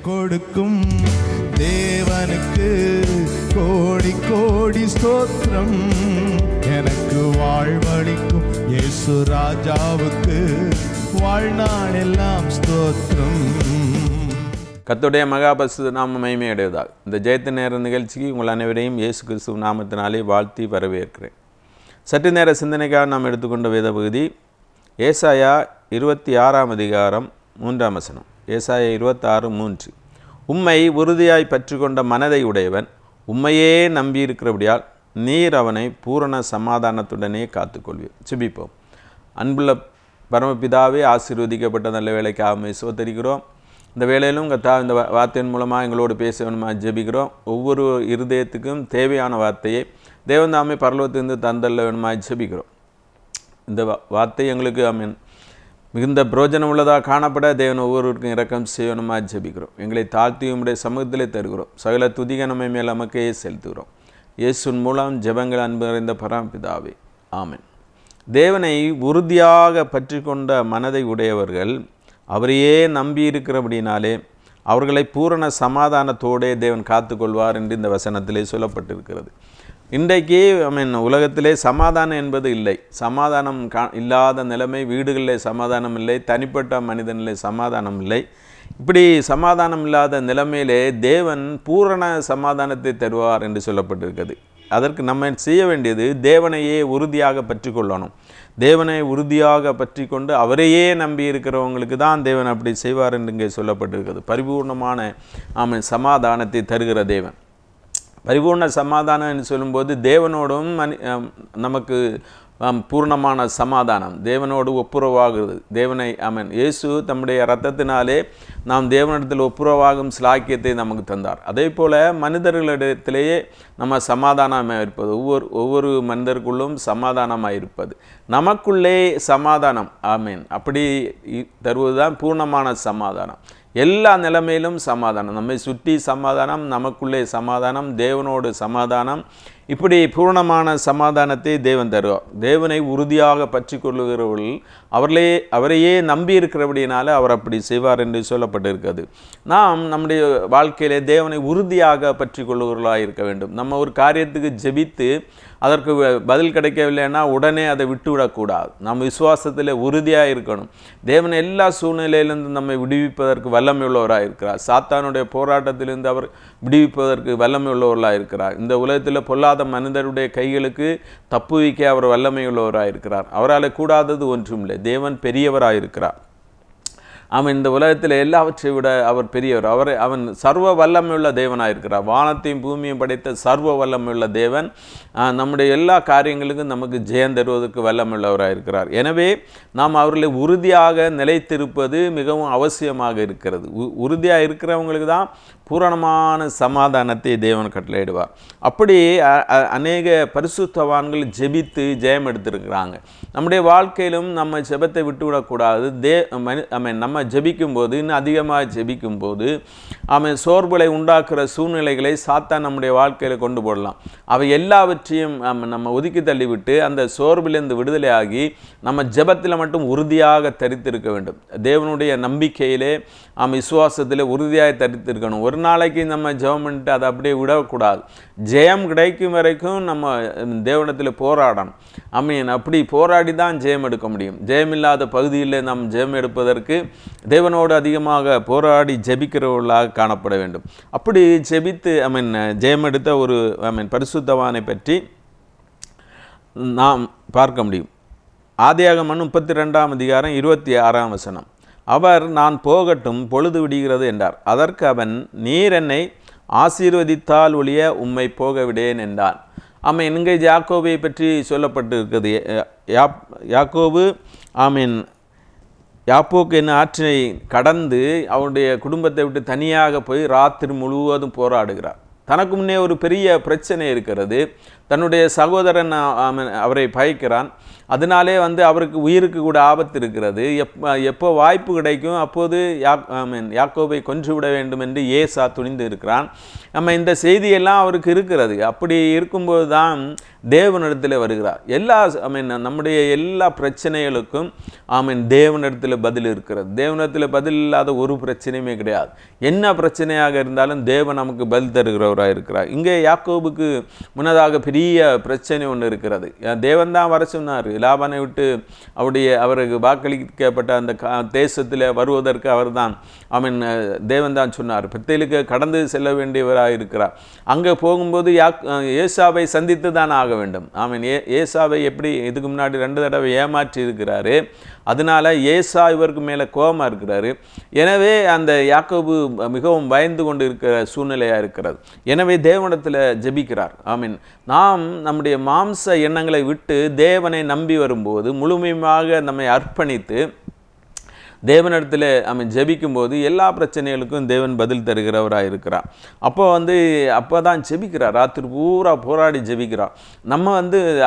கொடுக்கும் தேவனுக்கு கோடி கோடி ஸ்தோத்திரம். எனக்கு வாழ்வளிக்கும் இயேசு ராஜாவுக்கு வாழ்நாள் எல்லாம் ஸ்தோத்திரம். கர்த்தருடைய மகாபரிசுத்த நாமம் மகிமையடைவதாக. இந்த ஜெயத்து நேர நிகழ்ச்சிக்கு உங்கள் அனைவரையும் இயேசு கிறிஸ்துவ நாமத்தினாலே வாழ்த்தி வரவேற்கிறேன். சற்று நேர சிந்தனைக்காக நாம் எடுத்துக்கொண்ட வேத பகுதி ஏசாயா 26 அதிகாரம் 3 வசனம். ஏசாயா 26:3. உம்மை உறுதியாய் பற்றி கொண்ட மனதை உடையவன் உம்மையே நம்பியிருக்கிறபடியால் நீர் அவனை பூரண சமாதானத்துடனே காத்துக்கொள்வீர். ஜெபிப்போம். அன்புள்ள பரமபிதாவே, ஆசீர்வதிக்கப்பட்ட நல்ல வேலைக்காக சோதரிக்கிறோம். இந்த வேளையிலும் இந்த வார்த்தையின் மூலமாக எங்களோடு பேச வேணுமா ஜெபிக்கிறோம். ஒவ்வொரு இருதயத்துக்கும் தேவையான வார்த்தையை தேவன் தாமே பரலோகத்திலிருந்து தந்தல்ல வேணுமா ஜெபிக்கிறோம். இந்த வார்த்தை எங்களுக்கு மிகுந்த பிரயோஜனம் உள்ளதாக காணப்பட தேவன் ஒவ்வொருவருக்கும் இரக்கம் செய்யணுமா ஜெபிக்கிறோம். எங்களை தாழ்த்தி உம்முடைய சமூகத்திலே தருகிறோம். சகல துதிக நம்மை மேல் நமக்கே செலுத்துகிறோம். இயேசுவின் மூலம் ஜெபங்கள் அன்பு நிறைந்த பரமபிதாவே, ஆமென். தேவனை உறுதியாக பற்றி கொண்ட மனதை உடையவர்கள் அவரையே நம்பி இருக்கிறபடினாலே அவர்களை பூரண சமாதானத்தோடே தேவன் காத்துக்கொள்வார் என்று இந்த வசனத்திலே சொல்லப்பட்டிருக்கிறது. இன்றைக்கு உலகத்திலே சமாதானம் என்பது இல்லை. சமாதானம் இல்லாத நிலைமை. வீடுகளிலே சமாதானம் இல்லை, தனிப்பட்ட மனிதனிலே சமாதானம் இல்லை. இப்படி சமாதானம் இல்லாத நிலைமையிலே தேவன் பூரண சமாதானத்தை தருவார் என்று சொல்லப்பட்டிருக்கிறது. அதற்கு நம்ம செய்ய வேண்டியது தேவனையே உறுதியாக பற்றி கொள்ளணும். தேவனை உறுதியாக பற்றி கொண்டு அவரையே நம்பி இருக்கிறவங்களுக்கு தான் தேவன் அப்படி செய்வார் என்று இங்கே சொல்லப்பட்டிருக்கிறது. பரிபூர்ணமான சமாதானத்தை தருகிற தேவன். பரிபூர்ண சமாதானம் என்று சொல்லும்போது தேவனோடும் நமக்கு பூர்ணமான சமாதானம், தேவனோடு ஒப்புரவாகிறது. தேவனை இயேசு தம்முடைய இரத்தத்தினாலே நாம் தேவனிடத்தில் ஒப்புரவாகும் சிலாக்கியத்தை நமக்கு தந்தார். அதே போல் மனிதர்களிடத்திலேயே நம்ம சமாதானமாக இருப்பது, ஒவ்வொரு மனிதருக்குள்ளும் சமாதானமாக இருப்பது, நமக்குள்ளே சமாதானம் அப்படி தருவது தான் பூர்ணமான சமாதானம். எல்லா நிலைமையிலும் சமாதானம், நம்மை சுற்றி சமாதானம், நமக்குள்ளே சமாதானம், தேவனோடு சமாதானம். இப்படி பூர்ணமான சமாதானத்தை தேவன் தருவார். தேவனை உறுதியாக பற்றி கொள்ளுகிறவர்கள் அவரையே நம்பி இருக்கிறபடினால அவர் அப்படி செய்வார் என்று சொல்லப்பட்டிருக்கிறது. நாம் நம்முடைய வாழ்க்கையிலே தேவனை உறுதியாக பற்றி கொள்ளுகிறவர்களாக இருக்க வேண்டும். நம்ம ஒரு காரியத்துக்கு ஜெபித்து அதற்கு பதில் கிடைக்கவில்லைன்னா உடனே அதை விட்டுவிடக்கூடாது. நம்ம விசுவாசத்தில் உறுதியாக இருக்கணும். தேவன் எல்லா சூழ்நிலையிலிருந்து நம்மை விடுவிப்பதற்கு வல்லமை உள்ளவராக இருக்கிறார். சாத்தானுடைய போராட்டத்திலிருந்து அவர் விடுவிப்பதற்கு வல்லமை உள்ளவர்களாக இருக்கிறார். இந்த உலகத்தில் பொல்லாத மனிதருடைய கைகளுக்கு தப்புவிக்க அவர் வல்லமை உள்ளவராக இருக்கிறார். அவரால் கூடாதது ஒன்றுமில்லை. தேவன் பெரியவராக இருக்கிறார். இந்த உலகத்தில் எல்லாவற்றை விட அவர் பெரியவர். அவன் சர்வ வல்லமையுள்ள தேவனாக இருக்கிறார். வானத்தையும் பூமியும் படைத்த சர்வ வல்லமையுள்ள தேவன் நம்முடைய எல்லா காரியங்களுக்கும் நமக்கு ஜெயம் தருவதற்கு வல்லமையுள்ளவராக இருக்கிறார். எனவே நாம் அவர்களை உறுதியாக நிலைத்திருப்பது மிகவும் அவசியமாக இருக்கிறது. உறுதியாக இருக்கிறவங்களுக்கு தான் பூரணமான சமாதானத்தை தேவன் கட்டளையிடுவார். அப்படி அநேக பரிசுத்தவான்கள் ஜெபித்து ஜெயம் எடுத்திருக்கிறாங்க. நம்முடைய வாழ்க்கையிலும் நம்ம ஜெபத்தை விட்டுவிடக்கூடாது. நம்ம ஜெபிக்கும்போது, இன்னும் அதிகமாக ஜெபிக்கும்போது சோர்வுகளை உண்டாக்குற சூழ்நிலைகளை சாத்தான் நம்முடைய வாழ்க்கையில் கொண்டு போடலாம். அவை எல்லாவற்றையும் நம்ம ஒதுக்கி தள்ளிவிட்டு அந்த சோர்விலிருந்து விடுதலையாகி நம்ம ஜெபத்தில் மட்டும் உறுதியாக தரித்திருக்க வேண்டும். தேவனுடைய நம்பிக்கையிலே விசுவாசத்தில் உறுதியாக தரித்திருக்கணும். ஒரு நாளைக்கு நம்ம ஜெபம் பண்ணிட்டு அதை அப்படியே விடக்கூடாது. ஜெயம் கிடைக்கும் வரைக்கும் நம்ம தேவனிடத்தில் போராடணும். அப்படி போராடி தான் ஜெயம் எடுக்க முடியும். ஜெயமில்லாத பகுதியில் நாம் ஜெயம் எடுப்பதற்கு தேவனோடு அதிகமாக போராடி ஜெபிக்கிறவர்களாக காணப்பட வேண்டும். அப்படி ஜெபித்து ஜெயம் எடுத்த ஒரு பரிசுத்தவானை பற்றி நாம் பார்க்க முடியும். ஆதியாகமம் 32 அதிகாரம் 26 வசனம். அவர் நான் போகட்டும், பொழுது விடுகிறது என்றார். அதற்கு அவன், நீர் என்னை ஆசீர்வதித்தால் ஒழிய உம்மை போக விடேன் என்றான். இங்கே யாக்கோபை பற்றி சொல்லப்பட்டிருக்கிறது. யாக்கோபு யாப்போக்கு என்ன ஆற்றினை கடந்து அவருடைய குடும்பத்தை விட்டு தனியாக போய் ராத்திரி முழுவதும் போராடுகிறார். தனக்கு முன்னே ஒரு பெரிய பிரச்சனை இருக்கிறது. தன்னுடைய சகோதரன் அவரை பயக்கிறான். அதனாலே வந்து அவருக்கு உயிருக்கு கூட ஆபத்து இருக்கிறது. எப்போ வாய்ப்பு கிடைக்கும் அப்போது யாக்கோபை கொன்றுவிட வேண்டும் என்று ஏசா துணிந்து இருக்கிறான். நம்ம இந்த செய்தியெல்லாம் அவருக்கு இருக்கிறது. அப்படி இருக்கும்போது தான் தேவனிடத்தில் வருகிறார். நம்முடைய எல்லா பிரச்சனைகளுக்கும் தேவனிடத்தில் பதில் இருக்கிறது. தேவனிடத்தில் பதில் இல்லாத ஒரு பிரச்சனையுமே கிடையாது. என்ன பிரச்சனையாக இருந்தாலும் தேவன் நமக்கு பதில் தருகிறவராக இருக்கிறார். இங்கே யாக்கோபுக்கு முன்னதாக பெரிய பிரச்சனை ஒன்று இருக்கிறது. தேவன் தான் வர சொன்னார். லாபானை விட்டு அவருக்கு வாக்களிக்கப்பட்ட அந்த தேசத்தில் வருவதற்கு அவர்தான் தேவன் தான் சொன்னார். பெத்தேலுக்கு கடந்து செல்ல வேண்டியவராக இருக்கிறார். அங்கே போகும்போது ஏசாவை சந்தித்து தான் ஆக வேண்டும். ஏசாவை எப்படி இதுக்கு முன்னாடி 2 தடவை ஏமாற்றி இருக்கிறாரு. அதனால ஏசா இவருக்கு மேலே கோபமாக இருக்கிறாரு. எனவே அந்த யாக்கோபு மிகவும் பயந்து கொண்டு இருக்கிற சூழ்நிலையாக இருக்கிறது. எனவே தேவனிடத்தில் ஜெபிக்கிறார். நாம் நம்முடைய மாம்ச எண்ணங்களை விட்டு தேவனை நம்பி வரும்போது முழுமையாக நம்மை அர்ப்பணித்து தேவனிடத்தில் ஜெபிக்கும்போது எல்லா பிரச்சனைகளுக்கும் தேவன் பதில் தருகிறவராக இருக்கிறார். அப்போ தான் ஜெபிக்கிறார். ராத்திரி பூரா போராடி ஜெபிக்கிறார். நம்ம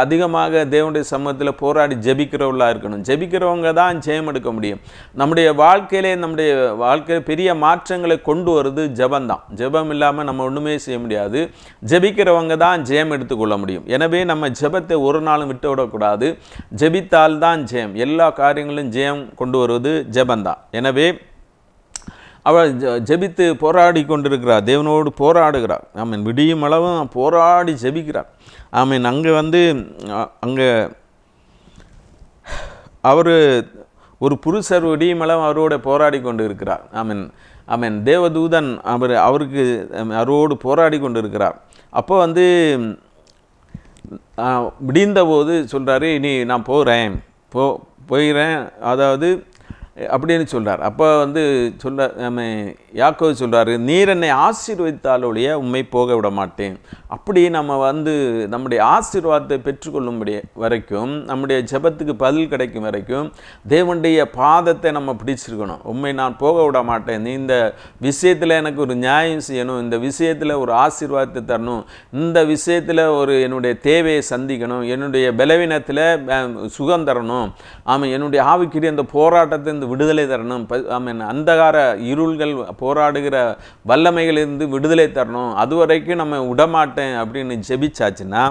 அதிகமாக தேவனுடைய சமூகத்தில் போராடி ஜெபிக்கிறவர்களாக இருக்கணும். ஜெபிக்கிறவங்க தான் ஜெயம் எடுக்க முடியும். நம்முடைய வாழ்க்கையில் பெரிய மாற்றங்களை கொண்டு வருது ஜெபந்தான். ஜெபம் இல்லாமல் நம்ம ஒன்றுமே செய்ய முடியாது. ஜெபிக்கிறவங்க தான் ஜெயம் எடுத்துக்கொள்ள முடியும். எனவே நம்ம ஜெபத்தை ஒரு நாளும் விட்டு விடக்கூடாது. ஜெபித்தால் தான் ஜெயம். எல்லா காரியங்களும் ஜெயம் கொண்டு வருவது ஜெபந்தான். எனவே அவள் ஜெபித்து போராடி கொண்டிருக்கிறார். தேவனோடு போராடுகிறார். விடியும் அளவும் போராடி ஜெபிக்கிறார். அங்கே அவர் ஒரு புருஷர் விடியும் அளவும் அவரோடு போராடி கொண்டு இருக்கிறார். தேவதூதன் அவருக்கு அவரோடு போராடி கொண்டு இருக்கிறார். அப்போ விடிந்த போது சொல்கிறாரு, இனி நான் போகிறேன் அதாவது அப்படின்னு சொல்கிறார். அப்போ யாக்கோபு சொல்கிறாரு, நீர் என்னை ஆசீர்வதித்தாலொழிய உம்மை போக விட மாட்டேன். அப்படி நம்ம நம்முடைய ஆசீர்வாதத்தை பெற்றுக்கொள்ளும்படி வரைக்கும், நம்முடைய ஜெபத்துக்கு பதில் கிடைக்கும் வரைக்கும் தேவனுடைய பாதத்தை நம்ம பிடிச்சிருக்கணும். உண்மை நான் போக விட மாட்டேன். நீ இந்த விஷயத்தில் எனக்கு ஒரு நியாயம் செய்யணும், இந்த விஷயத்தில் ஒரு ஆசீர்வாதத்தை தரணும், இந்த விஷயத்தில் என்னுடைய தேவையை சந்திக்கணும், என்னுடைய பலவீனத்தில் சுகம் தரணும், என்னுடைய ஆவிக்குரிய அந்த போராட்டத்தை விடுதலை தரணும், அந்தகார இருள்கள் போராடுகிற வல்லமைகளிலிருந்து விடுதலை தரணும், அதுவரைக்கும் நம்ம விடமாட்டேன் அப்படின்னு ஜெபிச்சாச்சுன்னா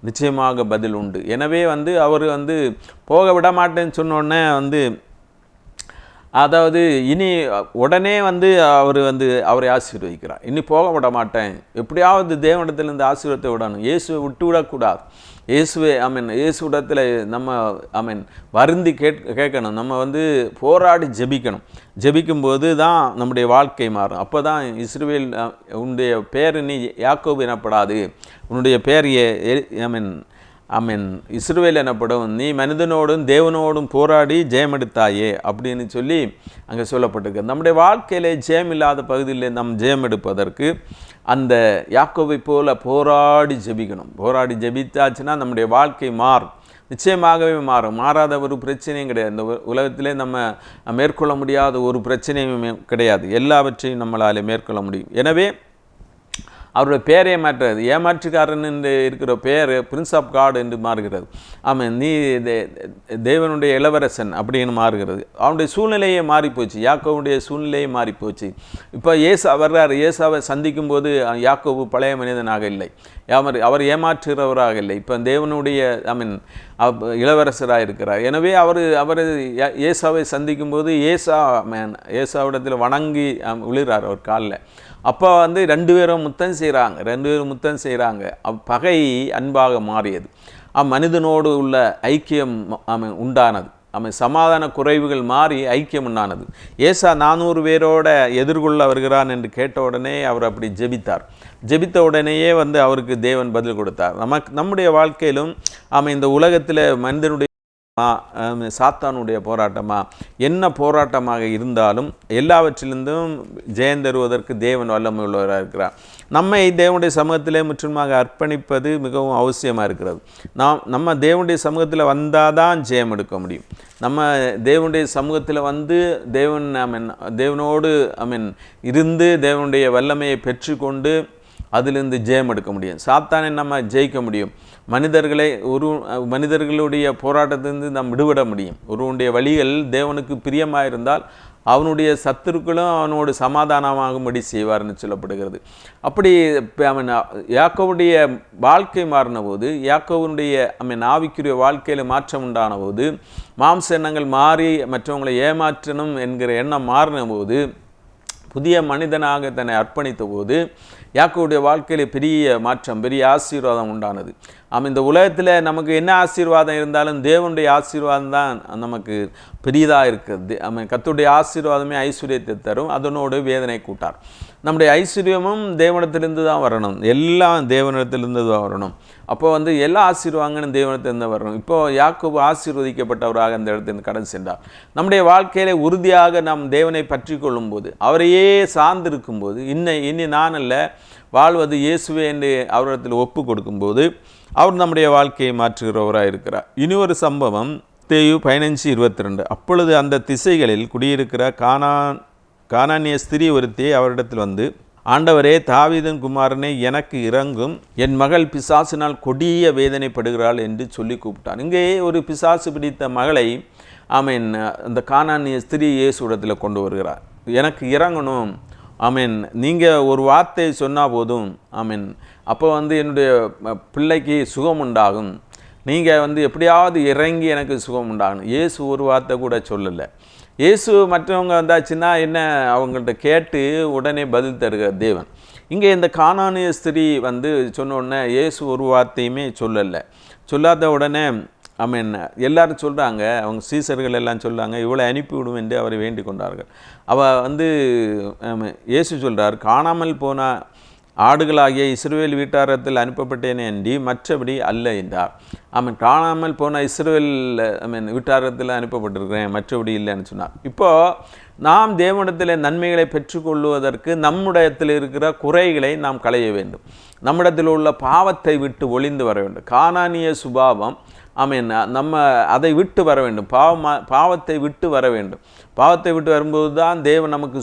நிச்சயமாக பதில் உண்டு. எனவே அவர் போக விட மாட்டேன்னு சொன்னோடனே அதாவது இனி உடனே அவர் அவரை ஆசீர்வதிக்கிறார். இனி போக விட மாட்டேன், எப்படியாவது தேவனிடத்திலிருந்து ஆசீர்வாதத்தை விடணும், இயேசுவை விட்டு விடக்கூடாது. இயேசுவிடத்தில் நம்ம வருந்தி கேட்கணும். நம்ம போராடி ஜெபிக்கணும். ஜெபிக்கும்போது தான் நம்முடைய வாழ்க்கை மாறும். அப்போ தான் இஸ்ரவேல் உன்னுடைய பேர் நீ யாக்கோபு எனப்படாது, உன்னுடைய பேர் இஸ்ரவேல் எனப்படும், நீ மனிதனோடும் தேவனோடும் போராடி ஜெயமெடுத்தாயே அப்படின்னு சொல்லி அங்கே சொல்லப்பட்டிருக்கு. நம்முடைய வாழ்க்கையிலே ஜெயம் இல்லாத பகுதியில் நம் ஜெயம் எடுப்பதற்கு அந்த யாக்கோபை போல போராடி ஜெபிக்கணும். போராடி ஜெபித்தாச்சுன்னா நம்முடைய வாழ்க்கை மாறும், நிச்சயமாகவே மாறும். மாறாத ஒரு பிரச்சனையும் கிடையாது. இந்த உலகத்திலே நம்ம மேற்கொள்ள முடியாத ஒரு பிரச்சனையும் கிடையாது. எல்லாவற்றையும் நம்மளால் மேற்கொள்ள முடியும். எனவே அவருடைய பேரை மாற்றுறது, ஏமாற்றுக்காரன் என்று இருக்கிற பேர் பிரின்ஸ் ஆஃப் காட் என்று மாறுகிறது. நீ தேவனுடைய இளவரசன் அப்படின்னு மாறுகிறது. அவனுடைய சூழ்நிலையே மாறிப்போச்சு, யாக்கோவுடைய சூழ்நிலையே மாறிப்போச்சு. இப்போ ஏசா வர்றார். ஏசாவை சந்திக்கும் போது யாக்கோபு பழைய மனிதனாக இல்லை, அவர் ஏமாற்றுகிறவராக இல்லை, இப்போ தேவனுடைய இளவரசராக இருக்கிறார். எனவே அவர் ஏசாவை சந்திக்கும் போது ஏசாவிடத்தில் வணங்கி விழுறார் அவர் காலில். அப்போ 2 பேரும் முத்தம் செய்கிறாங்க. பகை அன்பாக மாறியது. மனிதனோடு உள்ள ஐக்கியம் உண்டானது. சமாதான குறைவுகள் மாறி ஐக்கியம் உண்டானது. ஏசா 400 பேரோட எதிர்கொள்ள வருகிறான் என்று கேட்ட உடனே அவர் அப்படி ஜெபித்தார். ஜெபித்த உடனேயே அவருக்கு தேவன் பதில் கொடுத்தார். நம்முடைய வாழ்க்கையிலும் இந்த உலகத்தில் மனிதனுடைய சாத்தானுடைய போராட்டமா என்ன போராட்டமாக இருந்தாலும் எல்லாவற்றிலிருந்தும் ஜெயம் தருவதற்கு தேவன் வல்லமை உள்ளவராக இருக்கிறார். நம்மை தேவனுடைய சமூகத்திலே முற்றிலுமாக அர்ப்பணிப்பது மிகவும் அவசியமாக இருக்கிறது. நம்ம தேவனுடைய சமூகத்தில் வந்தால் தான் ஜெயம் எடுக்க முடியும். நம்ம தேவனுடைய சமூகத்தில் தேவனோடு இருந்து தேவனுடைய வல்லமையை பெற்றுக்கொண்டு அதிலிருந்து ஜெயம் எடுக்க முடியும். சாத்தானை நம்ம ஜெயிக்க முடியும். மனிதர்களுடைய போராட்டத்திலிருந்து நாம் விடுபட முடியும். ஒருவனுடைய வழிகள் தேவனுக்கு பிரியமாக இருந்தால் அவனுடைய சத்துருக்களும் அவனோடு சமாதானமாகும்படி செய்வார்னு சொல்லப்படுகிறது. அப்படி யாக்கோவுடைய வாழ்க்கை மாறின போது, யாக்கோவுடைய ஆவிக்குரிய வாழ்க்கையில் மாற்றம் உண்டான போது, மாம்ச எண்ணங்கள் மாறி மற்றவங்களை ஏமாற்றணும் என்கிற எண்ணம் மாறின போது, புதிய மனிதனாக தன்னை அர்ப்பணித்த போது யாக்கோவுடைய வாழ்க்கையில் பெரிய மாற்றம், பெரிய ஆசீர்வாதம் உண்டானது. இந்த உலகத்தில் நமக்கு என்ன ஆசீர்வாதம் இருந்தாலும் தேவனுடைய ஆசீர்வாதம் தான் நமக்கு பெரியதாக இருக்கிறது. கர்த்தருடைய ஆசீர்வாதமே ஐஸ்வர்யத்தை தரும், அதனோடு வேதனை கூட்டார். நம்முடைய ஐஸ்வர்யமும் தேவனிடத்திலிருந்து தான் வரணும், எல்லாம் தேவனிடத்திலிருந்து தான் வரணும். அப்போ எல்லா ஆசீர்வாதங்களும் தேவனிடத்திலிருந்து வரணும். இப்போது யாக்கோபு ஆசீர்வதிக்கப்பட்டவராக அந்த இடத்திலிருந்து கடந்து சென்றார். நம்முடைய வாழ்க்கையில உறுதியாக நாம் தேவனை பற்றி கொள்ளும்போது, அவரையே சார்ந்திருக்கும்போது, இனி நான் அல்ல வாழ்வது இயேசுவே என்று அவரிடத்தில் ஒப்பு கொடுக்கும்போது அவர் நம்முடைய வாழ்க்கையை மாற்றுகிறவராக இருக்கிறார். இனி ஒரு சம்பவம், மத்தேயு 15:22. அப்பொழுது அந்த திசைகளில் குடியிருக்கிற கானானிய ஸ்திரீ ஒருத்தியை அவரிடத்தில் வந்து, ஆண்டவரே, தாவீதின் குமாரனே, எனக்கு இரங்கும், என் மகள் பிசாசினால் கொடிய வேதனைப்படுகிறாள் என்று சொல்லி கூப்பிட்டான். இங்கே ஒரு பிசாசு பிடித்த மகளை அந்த கானானிய ஸ்திரீ இயேசுவிடத்தில் கொண்டு வருகிறார். எனக்கு இறங்கணும், நீங்கள் ஒரு வார்த்தை சொன்னால் போதும், அப்போ என்னுடைய பிள்ளைக்கு சுகம் உண்டாகும், நீங்கள் எப்படியாவது இறங்கி எனக்கு சுகம் உண்டாகணும். இயேசு ஒரு வார்த்தை கூட சொல்லலை. இயேசு மற்றவங்க வந்தாச்சுன்னா என்ன அவங்கள்ட்ட கேட்டு உடனே பதில் தருகிற தேவன். இங்கே இந்த கானானிய ஸ்திரீ சொன்ன உடனே இயேசு ஒரு வார்த்தையுமே சொல்லலை. சொல்லாத உடனே எல்லாரும் சொல்கிறாங்க, அவங்க சீசர்கள் எல்லாம் சொல்கிறாங்க, இவளை அனுப்பிவிடும் என்று அவரை வேண்டிக் கொண்டார்கள். அவள் இயேசு சொல்கிறார், காணாமல் போன ஆடுகளாகிய இஸ்ரவேல் வீட்டாரத்தில் அனுப்பப்பட்டேனே அன்றி மற்றபடி அல்ல என்றார். காணாமல் போன இஸ்ரவேல் வீட்டாரத்தில் அனுப்பப்பட்டிருக்கிறேன், மற்றபடி இல்லைன்னு சொன்னார். இப்போது நாம் தேவனிடத்தில் நன்மைகளை பெற்றுக்கொள்வதற்கு நம்முடையத்தில் இருக்கிற குறைகளை நாம் களைய வேண்டும். நம்மிடத்தில் உள்ள பாவத்தை விட்டு ஒளிந்து வர வேண்டும். கானானிய சுபாவம் நம்ம அதை விட்டு வர வேண்டும். பாவத்தை விட்டு வர வேண்டும். பாவத்தை விட்டு வரும்போது தான் தேவன் நமக்கு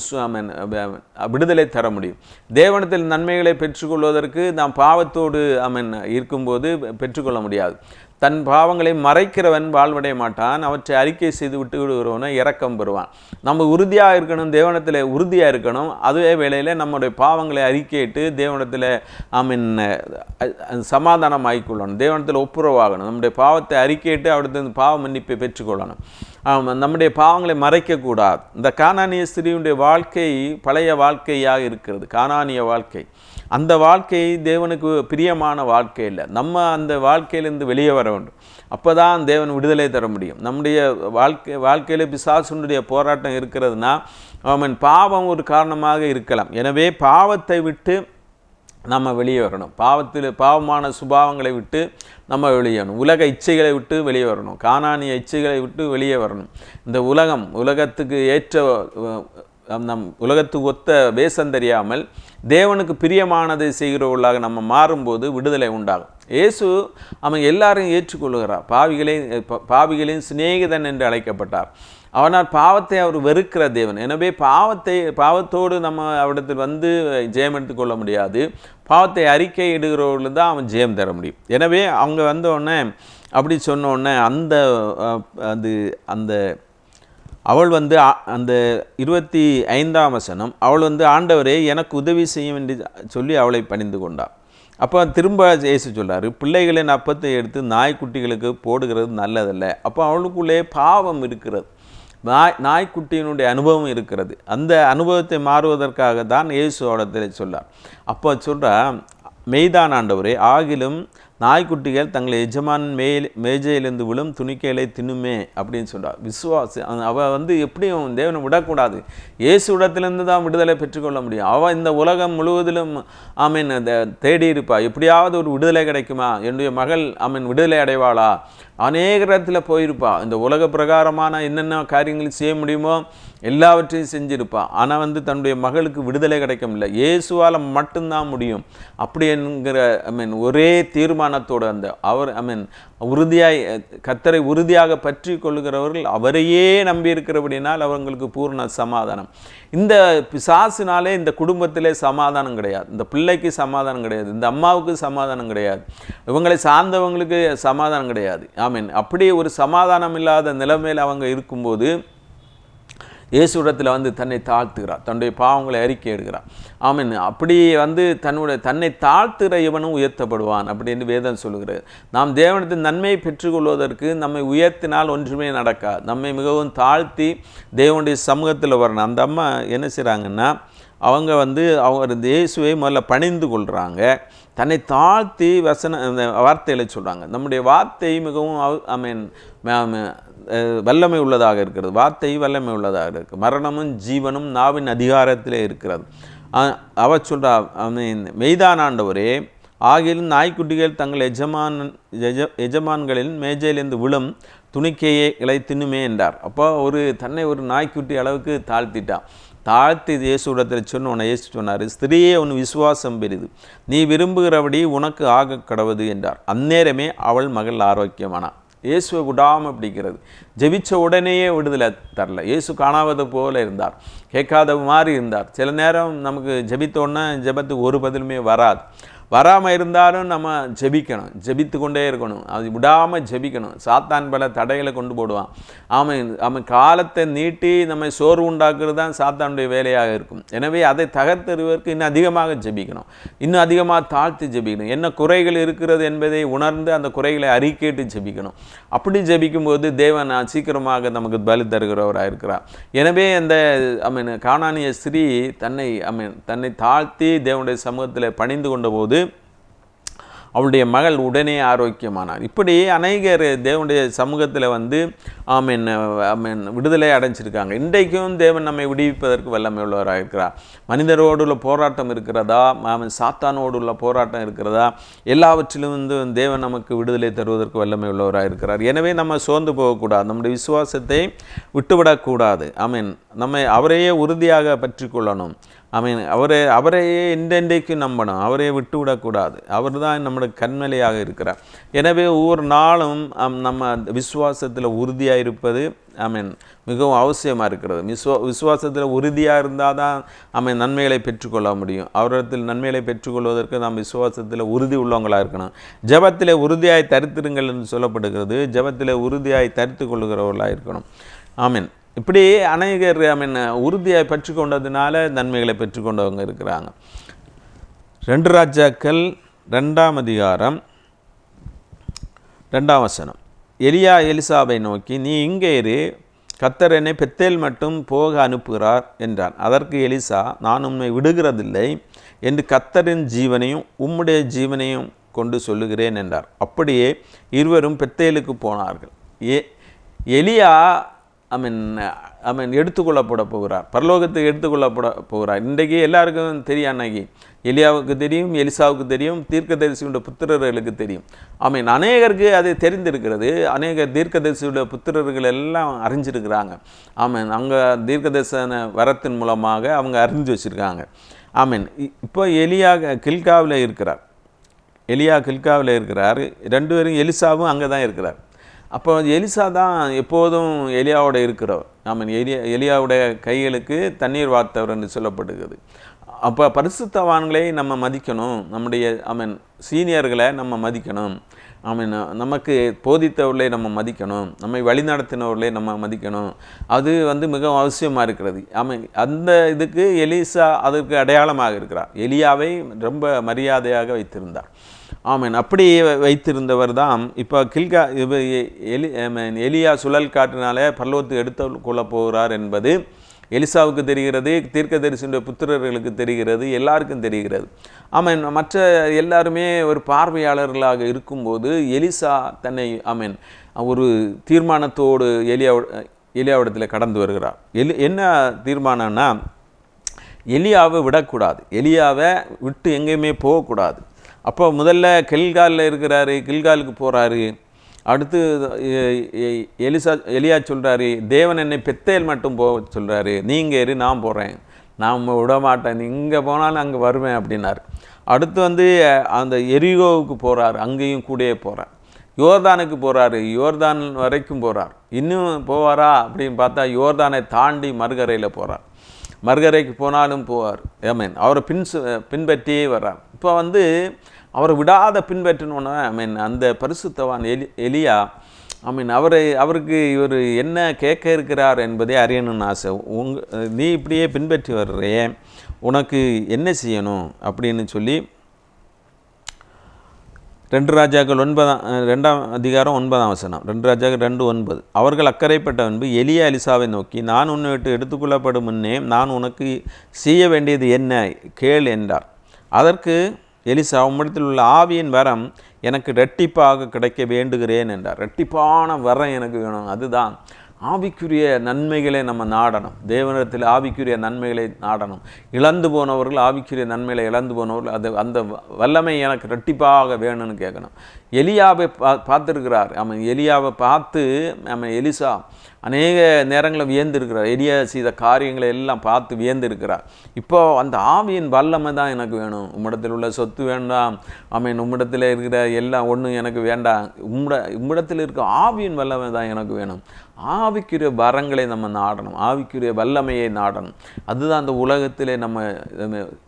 விடுதலை தர முடியும். தேவனிடத்தில் நன்மைகளை பெற்றுக்கொள்வதற்கு நாம் பாவத்தோடு இருக்கும்போது பெற்றுக்கொள்ள முடியாது. தன் பாவங்களை மறைக்கிறவன் வாழ்வடைய மாட்டான், அவற்றை அறிக்கை செய்து விட்டு விடுகிறவனை இரக்கம் பெறுவான். நம்ம உறுதியாக இருக்கணும், தேவனிடத்தில் உறுதியாக இருக்கணும். அதே வேளையில் நம்முடைய பாவங்களை அறிக்கையிட்டு தேவனிடத்தில் சமாதானம் ஆகிக்கொள்ளணும், தேவனிடத்தில் ஒப்புரவாகணும். நம்முடைய பாவத்தை அறிக்கையிட்டு அவருடைய பாவ மன்னிப்பை பெற்றுக்கொள்ளணும். நம்முடைய பாவங்களை மறைக்கக்கூடாது. இந்த கானானிய ஸ்திரீயுடைய வாழ்க்கை பழைய வாழ்க்கையாக இருக்கிறது, கானானிய வாழ்க்கை. அந்த வாழ்க்கை தேவனுக்கு பிரியமான வாழ்க்கை இல்லை. நம்ம அந்த வாழ்க்கையிலிருந்து வெளியே வர வேண்டும். அப்போ தான் தேவன் விடுதலை தர முடியும். நம்முடைய வாழ்க்கையில் பிசாசுடைய போராட்டம் இருக்கிறதுனா பாவம் ஒரு காரணமாக இருக்கலாம். எனவே பாவத்தை விட்டு நம்ம வெளியே வரணும். பாவமான சுபாவங்களை விட்டு நம்ம வெளியே வரணும். உலக இச்சைகளை விட்டு வெளியே வரணும். கானானிய இச்சைகளை விட்டு வெளியே வரணும். இந்த உலகத்துக்கு ஏற்ற உலகத்துக்கு ஒத்த வேஷம் தெரியாமல் தேவனுக்கு பிரியமானதை செய்கிறவர்களாக நம்ம மாறும்போது விடுதலை உண்டாகும். இயேசு எல்லாரையும் ஏற்றுக்கொள்கிறார். பாவிகளின் சிநேகிதன் என்று அழைக்கப்பட்டார். அவனால் பாவத்தை அவர் வெறுக்கிற தேவன். எனவே பாவத்தோடு நம்ம அவரிடத்தில் ஜெயம் எடுத்துக்கொள்ள முடியாது. பாவத்தை அறிக்கை இடுகிறவர்கள் தான் அவன் ஜெயம் தர முடியும். எனவே அவங்க வந்தோடனே அப்படி சொன்னோடனே அந்த அவள் அந்த 25ஆம் வசனம், அவள் ஆண்டவரே எனக்கு உதவி செய்யும் என்று சொல்லி அவளை பணிந்து கொண்டாள். அப்போ திரும்ப இயேசு சொல்கிறார், பிள்ளைகளின் அப்பத்தை எடுத்து நாய்க்குட்டிகளுக்கு போடுகிறது நல்லதல்ல. அப்போ அவளுக்குள்ளே பாவம் இருக்கிறது, நாய்க்குட்டியினுடைய அனுபவம் இருக்கிறது. அந்த அனுபவத்தை மாறுவதற்காக தான் இயேசு அவளத்தில் சொன்னார். அப்போ சொல்கிறார், மெய்தான் ஆண்டவரே, ஆகிலும் நாய்க்குட்டிகள் தங்களை எஜமான் மேஜையிலிருந்து விழும் துணிக்கைகளை தின்னுமே அப்படின்னு சொல்கிறார். விசுவாசம் அவள் எப்படியும் தேவனை விடக்கூடாது. இயேசு இடத்திலிருந்து தான் விடுதலை பெற்றுக்கொள்ள முடியும். அவள் இந்த உலகம் முழுவதிலும் தேடி இருப்பா. எப்படியாவது ஒரு விடுதலை கிடைக்குமா, என்னுடைய மகள் விடுதலை அடைவாளா, அநேக இடத்துல போயிருப்பா. இந்த உலக பிரகாரமான என்னென்ன காரியங்கள் செய்ய முடியுமோ எல்லாவற்றையும் செஞ்சிருப்பாள். ஆனால் தன்னுடைய மகளுக்கு விடுதலை கிடைக்க முடியல. இயேசுவால் மட்டும்தான் முடியும். அப்படி என்கிற ஒரே தீர்மானம் தீர்மானத்தோடு உறுதியாய் கர்த்தரை உறுதியாக பற்றி கொள்ளுகிறவர்கள் அவரையே நம்பியிருக்கிறபடினால் அவங்களுக்கு பூர்ண சமாதானம். இந்த பிசாசினாலே இந்த குடும்பத்திலே சமாதானம் கிடையாது, இந்த பிள்ளைக்கு சமாதானம் கிடையாது, இந்த அம்மாவுக்கு சமாதானம் கிடையாது, இவங்களை சார்ந்தவங்களுக்கு சமாதானம் கிடையாது. அப்படி ஒரு சமாதானம் இல்லாத நிலைமையில் அவங்க இருக்கும்போது இயேசுவிடத்தில் தன்னை தாழ்த்துகிறார், தன்னுடைய பாவங்களை அறிக்கை எடுக்கிறார். அப்படி தன்னை தாழ்த்துகிற இவனும் உயர்த்தப்படுவான் அப்படின்னு வேதம் சொல்லுகிறது. நாம் தேவனிடத்தில் நன்மையை பெற்றுக்கொள்வதற்கு நம்மை உயர்த்தினால் ஒன்றுமே நடக்காது. நம்மை மிகவும் தாழ்த்தி தேவனுடைய சமூகத்தில் வரணும். அந்த அம்மா என்ன செய்கிறாங்கன்னா, அவங்க அவர் இயேசுவை முதல்ல பணிந்து கொள்கிறாங்க, தன்னை தாழ்த்தி வார்த்தைகளை சொல்கிறாங்க. நம்முடைய வார்த்தை மிகவும் வல்லமை உள்ளதாக இருக்கிறது. வார்த்தை வல்லமை உள்ளதாக இருக்குது. மரணமும் ஜீவனும் நாவின் அதிகாரத்திலே இருக்கிறது. அவர் சொல்கிறா, மெய்தான் ஆண்டவரே, ஆகிலும் நாய்க்குட்டிகள் தங்கள் எஜமான்களின் மேஜையிலிருந்து விழும் துணிக்கையை தின்னுமே என்றார். அப்போ தன்னை ஒரு நாய்க்குட்டி அளவுக்கு தாழ்த்திட்டான். தாழ்த்தி இயேசுவிடத்தில் சொன்ன இயேசு சொன்னார், ஸ்திரீயே உன் விசுவாசம் பெரிது, நீ விரும்புகிறபடி உனக்கு ஆக கடவுது என்றார். அந்நேரமே அவள் மகள் ஆரோக்கியமானாள். இயேசுவை விடாமல் பிடிக்கிறது. ஜெபிச்ச உடனேயே விடுதலை தரல. இயேசு காணாதது போல இருந்தார், கேட்காத மாதிரி இருந்தார். சில நேரம் நமக்கு ஜெபித்தோன்னா ஜெபத்துக்கு ஒரு பதிலுமே வராமல் இருந்தாலும் நம்ம ஜெபிக்கணும், ஜெபித்து கொண்டே இருக்கணும், அது விடாமல் ஜெபிக்கணும். சாத்தான் பல தடைகளை கொண்டு போடுவான். அவன் காலத்தை நீட்டி நம்மை சோர்வு உண்டாக்குறது தான் சாத்தானுடைய வேலையாக இருக்கும். எனவே அதை தகர்த்தெறிவதற்கு இன்னும் அதிகமாக ஜெபிக்கணும், இன்னும் அதிகமாக தாழ்த்தி ஜெபிக்கணும். என்ன குறைகள் இருக்கிறது என்பதை உணர்ந்து அந்த குறைகளை அறிக்கையிட்டு ஜெபிக்கணும். அப்படி ஜெபிக்கும்போது தேவன் சீக்கிரமாக நமக்கு பலி தருகிறவராக இருக்கிறார். எனவே அந்த கானானிய ஸ்திரீ தன்னை தாழ்த்தி தேவனுடைய சமூகத்தில் பணிந்து கொண்ட போது அவளுடைய மகள் உடனே ஆரோக்கியமானார். இப்படி அநேகர் தேவனுடைய சமூகத்தில் விடுதலை அடைஞ்சிருக்காங்க. இன்றைக்கும் தேவன் நம்மை விடுவிப்பதற்கு வல்லமை உள்ளவராக இருக்கிறார். மனிதரோடு உள்ள போராட்டம் இருக்கிறதா, சாத்தானோடு உள்ள போராட்டம் இருக்கிறதா, எல்லாவற்றிலும் தேவன் நமக்கு விடுதலை தருவதற்கு வல்லமை உள்ளவராக இருக்கிறார். எனவே நம்ம சோர்ந்து போகக்கூடாது, நம்முடைய விசுவாசத்தை விட்டுவிடக்கூடாது. நம்மை அவரையே உறுதியாக பற்றி கொள்ளணும். அவரையே இன்றைக்கு நம்பணும், அவரையே விட்டுவிடக்கூடாது. அவர் தான் நம்முடைய கண்மலையாக இருக்கிறார். எனவே ஒவ்வொரு நாளும் நம்ம விசுவாசத்தில் உறுதியாக இருப்பது மிகவும் அவசியமாக இருக்கிறது. விசுவாசத்தில் உறுதியாக இருந்தால் தான் நன்மைகளை பெற்றுக்கொள்ள முடியும். அவரிடத்தில் நன்மைகளை பெற்றுக்கொள்வதற்கு நாம் விசுவாசத்தில் உறுதி உள்ளவங்களாக இருக்கணும். ஜெபத்தில் உறுதியாய் தரித்திருங்கள் என்று சொல்லப்படுகிறது. ஜெபத்தில் உறுதியாய் தரித்து கொள்ளுகிறவர்களாக இருக்கணும். இப்படி அநேகர் உறுதியாக பெற்றுக்கொண்டதுனால நன்மைகளை பெற்றுக்கொண்டவங்க இருக்கிறாங்க. 2 ராஜாக்கள் 2ஆம் அதிகாரம் 2ஆம் வசனம். எலியா எலிசாவை நோக்கி, நீ இங்கே இரு, கர்த்தர் என்னை பெத்தேல் மட்டும் போக அனுப்புகிறார் என்றான். அதற்கு எலிசா, நான் உம்மை விடுகிறதில்லை என்று கர்த்தரின் ஜீவனையும் உம்முடைய ஜீவனையும் கொண்டு சொல்லுகிறேன் என்றார். அப்படியே இருவரும் பெத்தேலுக்கு போனார்கள். எலியா எடுத்துக்கொள்ளப்பட போகிறார், பரலோகத்துக்கு எடுத்துக்கொள்ளப்பட போகிறார். இன்றைக்கு எல்லாருக்கும் தெரியும், அன்னைக்கு எலியாவுக்கு தெரியும், எலிசாவுக்கு தெரியும், தீர்க்கதரிசியுடைய புத்திரர்களுக்கு தெரியும். அநேகருக்கு அது தெரிந்திருக்கிறது. அநேகர் தீர்க்கதரிசியுடைய புத்திரர்கள் எல்லாம் அறிஞ்சிருக்கிறாங்க. அங்கே தீர்க்கதரிசன வரத்தின் மூலமாக அவங்க அறிஞ்சு வச்சுருக்காங்க. இப்போ எலியா கில்காவில் இருக்கிறார். எலியா கில்காவில் இருக்கிறார். 2 பேரும் எலிசாவும் அங்கே தான் இருக்கிறார். அப்போ எலிசா தான் எப்போதும் எலியாவோட இருக்கிறவர். எலியாவுடைய கைகளுக்கு தண்ணீர் வார்த்தவர் என்று சொல்லப்படுகிறது. அப்போ பரிசுத்தவான்களை நம்ம மதிக்கணும், நம்முடைய சீனியர்களை நம்ம மதிக்கணும், நமக்கு போதித்தவர்களை நம்ம மதிக்கணும், நம்மை வழிநடத்தினவர்களை நம்ம மதிக்கணும். அது மிகவும் அவசியமாக இருக்கிறது. அந்த இதுக்கு எலிசா அதற்கு அடையாளமாக இருக்கிறார். எலியாவை ரொம்ப மரியாதையாக வைத்திருந்தார். அப்படி வைத்திருந்தவர் தான் இப்போ எலியா சுழல் காற்றினாலே பரலோகத்துக்கு எடுத்து கொள்ள போகிறார் என்பது எலிசாவுக்கு தெரிகிறது, தீர்க்கதரிசியுடைய புத்திரர்களுக்கு தெரிகிறது, எல்லாருக்கும் தெரிகிறது. மற்ற எல்லாருமே ஒரு பார்வையாளர்களாக இருக்கும்போது எலிசா தன்னை ஒரு தீர்மானத்தோடு எலியாவிடத்தில் கடந்து வருகிறார். என்ன தீர்மானம்னா, எலியாவை விடக்கூடாது, எலியாவை விட்டு எங்கேயுமே போகக்கூடாது. அப்போ முதல்ல கில்காலில் இருக்கிறாரு, கில்காலுக்கு போகிறாரு. அடுத்து எலியா சொல்கிறாரு, தேவன் என்னை பெத்தேல் மட்டும் போக சொல்கிறாரு, நீங்கள் இரு நான் போகிறேன். நான் விட மாட்டேன், நீ இங்கே போனாலும் அங்கே வருவேன் அப்படின்னார். அடுத்து வந்து அந்த எரிகோவுக்கு போகிறார், அங்கேயும் கூடயே போகிறார். யோர்தானுக்கு போகிறாரு, யோர்தான் வரைக்கும் போகிறார். இன்னும் போவாரா அப்படின்னு பார்த்தா யோர்தானை தாண்டி மறுகரையில் போகிறார். மறுகரைக்கு போனாலும் போவார். ஐமீன் அவரை பின்பற்றியே வர்றார். இப்போ வந்து அவரை விடாத பின்பற்றினோன்னா அந்த பரிசுத்தவான் எலியா அவருக்கு இவர் என்ன கேட்க இருக்கிறார் என்பதை அறியணும்னு ஆசை. நீ இப்படியே பின்பற்றி வர்றே, உனக்கு என்ன செய்யணும் அப்படின்னு சொல்லி 2 ராஜாக்கள் 2ஆம் அதிகாரம் 9ஆம் வசனம். 2 ராஜாக்கள் 2:9. அவர்கள் அக்கறைப்பட்ட முன்பு எலியா எலிசாவை நோக்கி, நான் உன்னை விட்டு எடுத்துக்கொள்ளப்படும் முன்னே நான் உனக்கு செய்ய வேண்டியது என்ன கேள் என்றார். அதற்கு எலிசா, உம்மிடத்தில் உள்ள ஆவியின் வரம் எனக்கு இரட்டிப்பாக கிடைக்க வேண்டுகிறேன் என்றார். இரட்டிப்பான வரம் எனக்கு வேணும். அதுதான் ஆவிக்குரிய நன்மைகளை நம்ம நாடணும். தேவனிடத்தில் ஆவிக்குரிய நன்மைகளை நாடணும். இழந்து போனவர்கள், ஆவிக்குரிய நன்மைகளை இழந்து போனவர்கள், அந்த வல்லமை எனக்கு இரட்டிப்பாக வேணும்னு கேட்கணும். எலியாவை பார்த்துருக்கிறார். எலியாவை பார்த்து எலிசா அநேக நேரங்களில் வியந்திருக்கிறார். எலியா செய்த காரியங்களை எல்லாம் பார்த்து வியந்திருக்கிறார். இப்போ அந்த ஆவியின் வல்லமை தான் எனக்கு வேணும். உம்மிடத்தில் உள்ள சொத்து வேண்டாம், உம்மிடத்தில் இருக்கிற எல்லாம் ஒன்றும் எனக்கு வேண்டாம், உம்மிடத்தில் இருக்க ஆவியின் வல்லமை தான் எனக்கு வேணும். ஆவிக்குரிய வரங்களை நம்ம நாடணும், ஆவிக்குரிய வல்லமையை நாடணும். அதுதான் அந்த உலகத்திலே நம்ம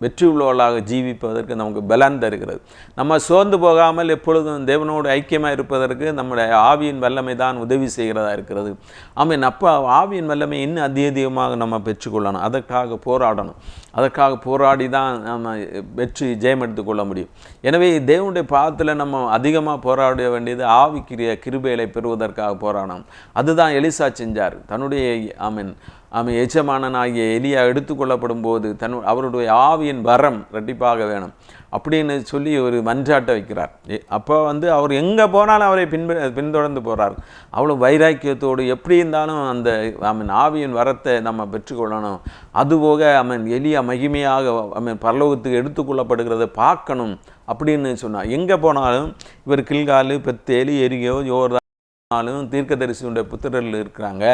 வெற்றி உள்ளவர்களாக ஜீவிப்பதற்கு நமக்கு பலன் தருகிறது. நம்ம சோர்ந்து போகாமல் எப்பொழுதும் தேவனோடு ஐக்கியமாக இருப்பதற்கு நம்முடைய ஆவியின் வல்லமை தான் உதவி செய்கிறதா இருக்கிறது. அப்போ ஆவியின் வல்லமை இன்னும் அதிகமாக நம்ம பெற்றுக்கொள்ளணும். அதற்காக போராடணும். அதற்காக போராடி தான் நம்ம வெற்றி ஜெயம் எடுத்துக்கொள்ள முடியும். எனவே தேவனுடைய பாதத்தில் நம்ம அதிகமாக போராட வேண்டியது ஆவிக்குரிய கிருபைகளை பெறுவதற்காக போராடணும். அதுதான் எலிசா செஞ்சார். தன்னுடைய எஜமானனாகிய எலியா எடுத்துக்கொள்ளப்படும் போது அவருடைய ஆவியின் வரம் இரட்டிப்பாக வேணும் அப்படின்னு சொல்லி ஒரு மன்றாட்டை வைக்கிறார். அப்போ வந்து அவர் எங்கே போனாலும் அவரை பின்தொடர்ந்து போகிறார். அவ்வளோ வைராக்கியத்தோடு எப்படி இருந்தாலும் அந்த ஆவியின் வரத்தை நம்ம பெற்றுக்கொள்ளணும். அதுபோக எலியா மகிமையாக பரலோகத்துக்கு எடுத்துக்கொள்ளப்படுகிறத பார்க்கணும் அப்படின்னு சொன்னார். எங்கே போனாலும் இவர் கில்காலு, பெத்தேலு, எரிகோ, யோர்தான் தீர்க்கதரிசியுடைய புத்திரர்கள் இருக்கிறாங்க.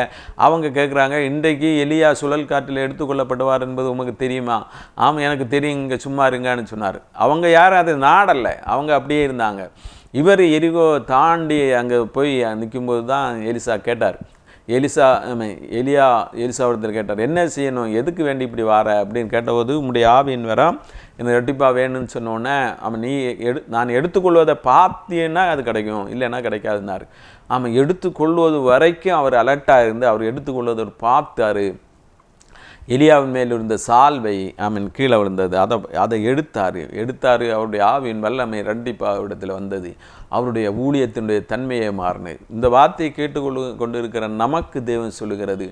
அவங்க கேட்குறாங்க, இன்றைக்கு எலியா சுழல் காற்றில் எடுத்துக்கொள்ளப்படுவார் என்பது உங்களுக்கு தெரியுமா? ஆமாம் எனக்கு தெரியும், இங்கே சும்மா இருங்கன்னு சொன்னார். அவங்க யாரும் அது நாடலை, அவங்க அப்படியே இருந்தாங்க. இவர் எரிகோ தாண்டி அங்கே போய் நிற்கும்போது தான் எலிசா கேட்டார். எலிசாவிடத்தில் கேட்டார், என்ன செய்யணும், எதுக்கு வேண்டி இப்படி வார அப்படின்னு கேட்டபோது, உம்முடைய ஆவியின் வரம் எனக்கு இரட்டிப்பாக வேணும்னு சொன்னோன்னே நீ நான் எடுத்துக்கொள்வதை பார்த்தீங்கன்னா அது கிடைக்கும், இல்லைன்னா கிடைக்காதுன்னாரு. எடுத்துக்கொள்வது வரைக்கும் அவர் அலர்ட்டாக இருந்து அவர் எடுத்துக்கொள்வதை பார்த்தார். எலியாவின் மேல் இருந்த சால்வை கீழே விழுந்தது. அதை எடுத்தார். அவருடைய ஆவியின் வல்லமை இரட்டிப்பாக இடத்துல வந்தது. அவருடைய ஊழியத்தினுடைய தன்மையை மாறினது. இந்த வார்த்தையை கேட்டுக்கொண்டு இருக்கிற நமக்கு தேவன் சொல்லுகிறது,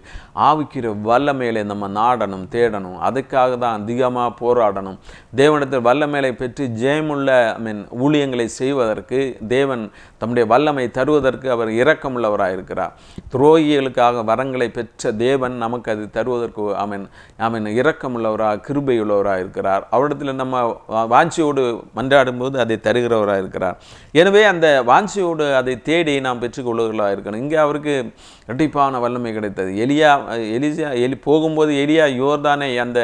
ஆவிக்கிற வல்லமையிலே நம்ம நாடணும், தேடணும். அதுக்காக தான் அதிகமாக போராடணும். தேவனிடத்தில் வல்லமையை பெற்று ஜெயமுள்ள ஊழியங்களை செய்வதற்கு தேவன் தம்முடைய வல்லமை தருவதற்கு அவர் இரக்கமுள்ளவராக இருக்கிறார். துரோகிகளுக்காக வரங்களை பெற்ற தேவன் நமக்கு அது தருவதற்கு இரக்கமுள்ளவராக, கிருபையுள்ளவராக இருக்கிறார். அவரிடத்தில் நம்ம வாஞ்சியோடு மன்றாடும்போது அதை தருகிறவராக இருக்கிறார். எனவே அந்த வாஞ்சியோடு அதை தேடி நாம் பெற்றுக்கொள்ளுகிறவர்களாக இருக்கணும். இங்கே அவருக்கு இரட்டிப்பான வல்லமை கிடைத்தது. எலியா போகும்போது எலியா யோர்தானை அந்த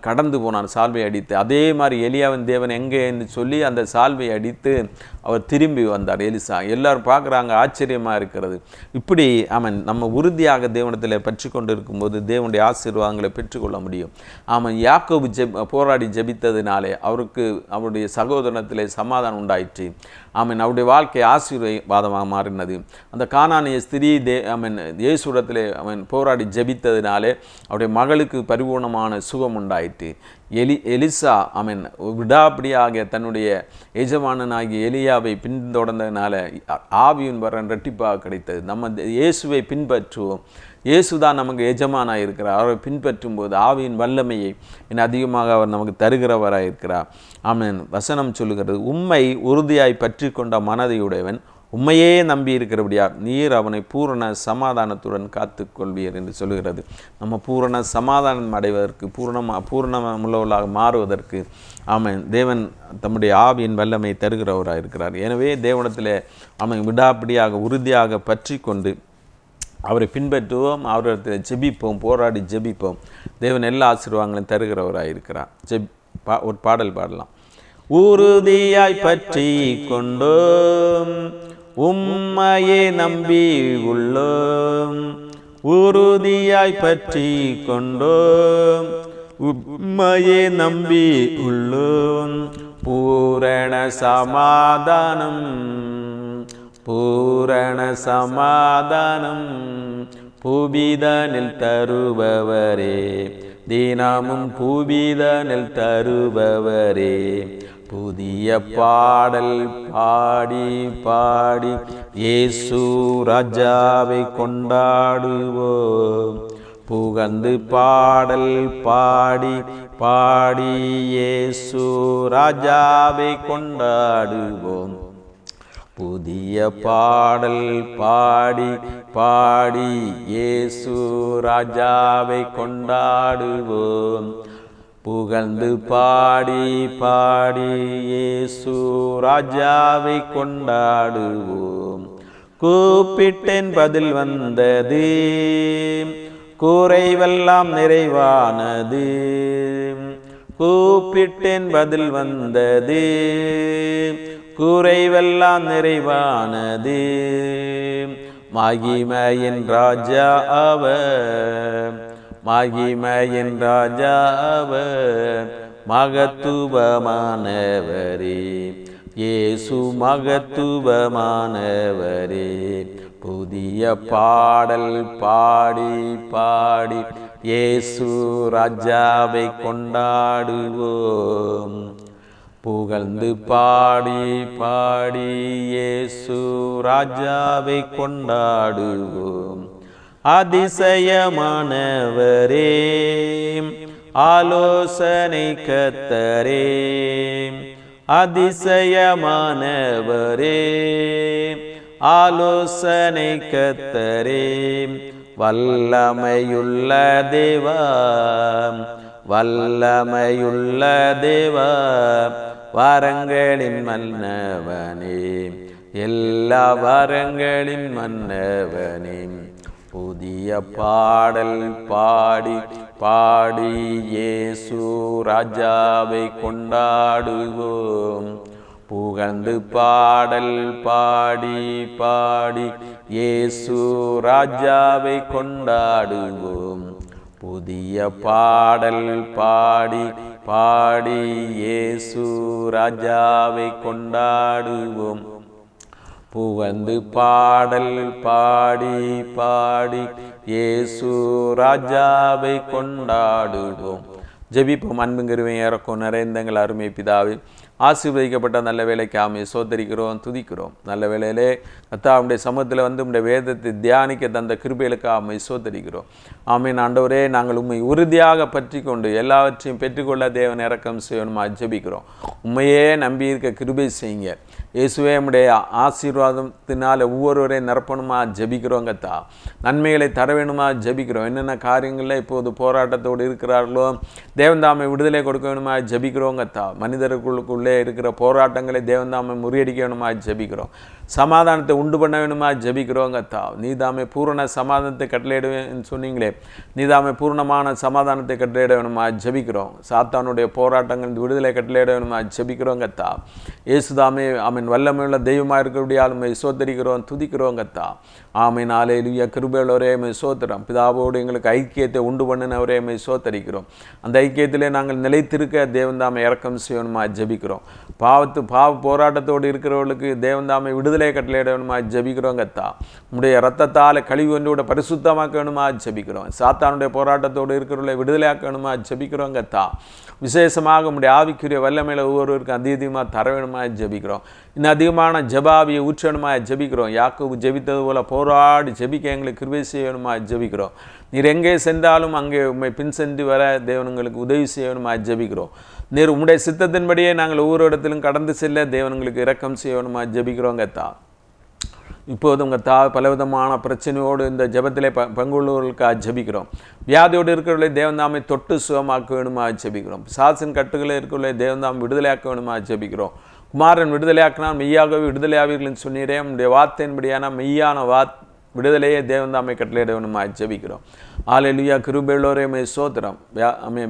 கடந்து போனார் சால்வை அடித்து. அதே மாதிரி எலியாவின் தேவன் எங்கேன்னு சொல்லி அந்த சால்வை அடித்து அவர் திரும்பி வந்தார். எலிசா எல்லாரும் பார்க்குறாங்க, ஆச்சரியமாக இருக்கிறது. இப்படி நம்ம உறுதியாக தேவனத்தில் பற்றி கொண்டு இருக்கும்போது தேவனுடைய ஆசீர்வாதங்களை பெற்றுக்கொள்ள முடியும். யாக்கோபு போராடி ஜெபித்ததினாலே அவருடைய சகோதரத்திலே சமாதானம் உண்டாயிற்று. அவருடைய வாழ்க்கை ஆசீர்வாதமாக மாறினது. அந்த கானானிய ஸ்திரீ இயேசுவிடத்திலே போராடி ஜெபித்ததினாலே அவருடைய மகளுக்கு பரிபூர்ணமான சுகம் உண்டாயிற்று. எலிசா விடாப்பிடியாக தன்னுடைய எஜமானனாகிய எலியாவை பின்தொடர்ந்ததுனால ஆவியின் வரம் இரட்டிப்பாக கிடைத்தது. நம்ம இயேசுவை பின்பற்றுவோம். இயேசுதான் நமக்கு எஜமானாக இருக்கிறார். அவரை பின்பற்றும் போது ஆவியின் வல்லமையை அதிகமாக அவர் நமக்கு தருகிறவராக இருக்கிறார். வசனம் சொல்லுகிறது, உம்மை உறுதியாய் பற்றி கொண்ட மனதையுடையவன் உண்மையே நம்பி இருக்கிறபடியார் நீர் அவனை பூரண சமாதானத்துடன் காத்து கொள்வீர் என்று சொல்லுகிறது. நம்ம பூரண சமாதானம் அடைவதற்கு, பூரணமுள்ளவர்களாக மாறுவதற்கு தேவன் தம்முடைய ஆவியின் வல்லமை தருகிறவராக இருக்கிறார். எனவே தேவனிடத்தில் விடாப்பிடியாக உறுதியாக பற்றி கொண்டு அவரை பின்பற்றுவோம், அவரிடத்தில் ஜெபிப்போம், போராடி ஜெபிப்போம். தேவன் எல்லா ஆசீர்வாதங்களையும் தருகிறவராக இருக்கிறார். ஒரு பாடல் பாடலாம். உறுதியாய் பற்றி கொண்டோம், உம்மையே நம்பி உள்ளோம். உறுதியாய் பற்றி கொண்டோம், உம்மையே நம்பி உள்ளோம். பூரண சமாதானம், பூரண சமாதானம் பூபிதனில் தருபவரே, தினமும் பூபிதனில் தருபவரே. புதிய பாடல் பாடி பாடி இயேசு ராஜாவை கொண்டாடுவோம். புகழ்ந்து பாடல் பாடி பாடி இயேசு ராஜாவை கொண்டாடுவோம். புதிய பாடல் பாடி பாடி இயேசு ராஜாவை கொண்டாடுவோம். புகழ்ந்து பாடி பாடி இயேசு ராஜாவை கொண்டாடுவோம். கூப்பிட்டேன் பதில் வந்தது, குறைவெல்லாம் நிறைவானது. கூப்பிட்டேன் பதில் வந்தது, குறைவெல்லாம் நிறைவானது. மகிமையின் ராஜா அவர், மகிமையின் ராஜா அவர், மகத்துவமானவரே, இயேசு மகத்துவமானவரே. புதிய பாடல் பாடி பாடி இயேசு ராஜாவை கொண்டாடுவோம். புகழ்ந்து பாடி பாடி இயேசு ராஜாவை கொண்டாடுவோம். அதிசயமானவரே, ஆலோசனை கர்த்தரே, அதிசயமானவரே, ஆலோசனை கர்த்தரே. வல்லமையுள்ள தேவா, வல்லமையுள்ள தேவா, வரங்களின் மன்னவனே, எல்லா வரங்களின் மன்னவனே. புதிய பாடல் பாடி பாடி இயேசு ராஜாவை கொண்டாடுவோம். புகழ்ந்து பாடல் பாடி பாடி இயேசு ராஜாவை கொண்டாடுவோம். புதிய பாடல் பாடி பாடி இயேசு ராஜாவை கொண்டாடுவோம். புகழ்ந்து பாடல் பாடி பாடி இயேசு ராஜாவை கொண்டாடுவோம். ஜெபிப்போம். அன்புங்கிருவை இறக்கும் நிறைந்தங்கள் அருமை பிதாவே, ஆசீர்வதிக்கப்பட்ட நல்ல வேலைக்கு ஆமை சோதரிக்கிறோம், துதிக்கிறோம். நல்ல வேலையிலே கர்த்தாவுடைய சமூகத்தில் வந்து உடைய வேதத்தை தியானிக்க தந்த கிருபைகளுக்கு ஆமை சோதரிக்கிறோம். ஆமீன். ஆண்டவரே, நாங்கள் உண்மை உறுதியாக பற்றி கொண்டு எல்லாவற்றையும் பெற்றுக்கொள்ள தேவன் இறக்கம் செய்யணுமா ஜெபிக்கிறோம். உண்மையே நம்பி இருக்க கிருபை செய்யுங்க இயேசுவே. நம்முடைய ஆசீர்வாதத்தினால் ஒவ்வொருவரையும் நிரப்பணுமா ஜெபிக்கிறோம். கர்த்தா, நன்மைகளை தர வேணுமா ஜெபிக்கிறோம். என்னென்ன காரியங்களில் இப்போது போராட்டத்தோடு இருக்கிறார்களோ தேவன்தாமை விடுதலை கொடுக்க வேணுமா ஜெபிக்கிறோம். கர்த்தா, மனிதர்களுக்குள்ளே இருக்கிற போராட்டங்களை தேவன்தாமை முறியடிக்க வேணுமா ஜெபிக்கிறோம். சமாதானத்தை உண்டு பண்ண வேணுமா ஜெபிக்கிறோம். கர்த்தா, நீதாமை பூரண சமாதானத்தை கட்டளையிடுவேன்னு சொன்னீங்களே, நீதாமை பூர்ணமான சமாதானத்தை கட்டளையிட வேணுமா ஜெபிக்கிறோம். சாத்தானுடைய போராட்டங்கள் விடுதலை கட்டளையிட வேணுமா ஜெபிக்கிறோம். கர்த்தா, இயேசுதாமே ஆமீன் வல்லமையுள்ள தெய்வமாக இருக்கக்கூடிய ஆளுமை சோதரிக்கிறோம், துதிக்கிறோம். கர்த்தா, ஆமீன். ஹல்லேலூயா. கிருபையுள்ளவரே மை சோத்திரம். பிதாவோடு எங்களுக்கு ஐக்கியத்தை உண்டு பண்ணினவரே மை சோத்தரிக்கிறோம். அந்த ஐக்கியத்திலே நாங்கள் நிலைத்திருக்க தேவன்தாமை இறக்கம் செய்யணுமா ஜெபிக்கிறோம். பாவ போராட்டத்தோடு இருக்கிறவர்களுக்கு தேவன்தாமை விடுதலை கட்டளையிட வேணுமா ஜெபிக்கிறோம். கர்த்தா, உடைய இரத்தத்தால் கழிவு ஒன்றோட பரிசுத்தமாக்க வேணுமா ஜெபிக்கிறோம். சாத்தானுடைய போராட்டத்தோடு இருக்கிறவர்களை விடுதலையாக்க வேணுமா ஜெபிக்கிறோம். கர்த்தா, விசேஷமாக உடைய ஆவிக்குரிய வல்லமையில ஒவ்வொருவருக்கும் அதிகமாக தர வேணுமா ஜெபிக்கிறோம். இன்னும் அதிகமான ஜெபாவியை ஊற்றணுமா ஜெபிக்கிறோம். யாக்கோபு ஜெபித்தது போல போராடி ஜெபிக்க எங்களுக்கு கிருபை செய்யணுமா ஜெபிக்கிறோம். நீர் எங்கே சென்றாலும் அங்கே உண்மை பின் சென்று வர தேவனுங்களுக்கு உதவி செய்யணுமா ஜெபிக்கிறோம். நீர் உம்முடைய சித்தத்தின்படியே நாங்கள் ஒவ்வொரு இடத்திலும் கடந்து செல்ல தேவனுங்களுக்கு இரக்கம் செய்யணுமா ஜெபிக்கிறோம். கர்த்தா, இப்போது உங்கள் பலவிதமான பிரச்சனையோடு இந்த ஜெபத்திலே பங்குள்ளவர்களுக்காக ஜெபிக்கிறோம். வியாதியோடு இருக்கிறவர்களை தேவன்தாமை தொட்டு சுகமாக்க வேணுமா ஜெபிக்கிறோம். சாசின் கட்டுகளை இருக்கிறவர்களை தேவன்தாம் விடுதலையாக்க வேணுமா ஜெபிக்கிறோம். குமாரன் விடுதலையாக்கினால் மெய்யாகவே விடுதலையாவீர்கள் சொன்னீரே. உடைய வார்த்தையின்படியான மெய்யான விடுதலையே தேவன் தாமே கட்டளையிட வேணுமா ஜெபிக்கிறோம். ஹல்லேலூயா. கிருபையுள்ளவரே உம்மை ஸ்தோத்திரம்.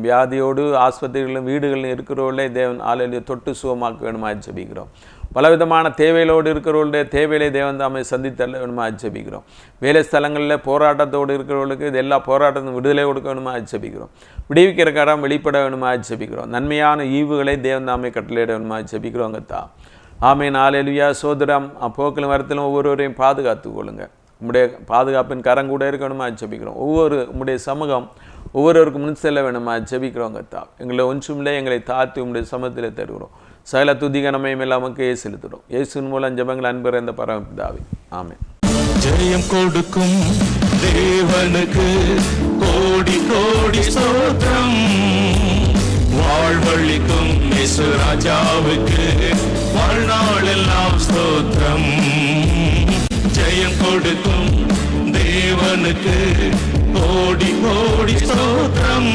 வியாதியோடு ஆஸ்பத்திரிகளிலும் வீடுகளிலும் இருக்கிறவர்களே தேவன் ஹல்லேலூயா தொட்டு சுகமாக்க வேணுமா ஜெபிக்கிறோம். பலவிதமான தேவைகளோடு இருக்கிறவர்களுடைய தேவைகளை தேவன் தாமே சந்தித்தள்ள வேணுமா ஜெபிக்கிறோம். வேலை ஸ்தலங்களில் போராட்டத்தோடு இருக்கிறவர்களுக்கு இது எல்லா போராட்டத்தையும் விடுதலை கொடுக்க வேணுமா ஜெபிக்கிறோம். விடுவிக்கிற கரம் வெளிப்பட வேணுமா ஜெபிக்கிறோம். நன்மையான ஈவுகளை தேவன் தாமே கட்டளையிட வேணுமா ஜெபிக்கிறோங்கத்தா. ஆமேன். ஹல்லேலூயா. சோதரம் போக்கிலும் வரத்திலும் ஒவ்வொருவரையும் பாதுகாத்து கொள்ளுங்க. உம்முடைய பாதுகாப்பின் கரம் கூட இருக்கணுமா ஜெபிக்கிறோம். உம்முடைய சமூகம் ஒவ்வொருவருக்கும் முன் செல்ல வேணுமா ஜெபிக்கிறோங்கத்தா. எங்களை ஒன்றுமில்லை, எங்களை தாழ்த்தி உம்முடைய சமூகத்தில் தருகிறோம். சகல துதிகனமையும் எல்லாமுக்கு செலுத்துகிறோம். இயேசுவின் மூலம் ஜெபங்கள் அன்பர் என்ற பரமபிதாவே. ஆமென். ஜெயம் கொடுக்கும் தேவனுக்கு கோடி கோடி ஸ்தோத்திரம். வாழ்வழிக்கும் இயேசு ராஜாவுக்கு வாழ்நாளெல்லாம் ஸ்தோத்திரம். ஜெயம் கொடுக்கும் தேவனுக்கு கோடி கோடி ஸ்தோத்திரம்.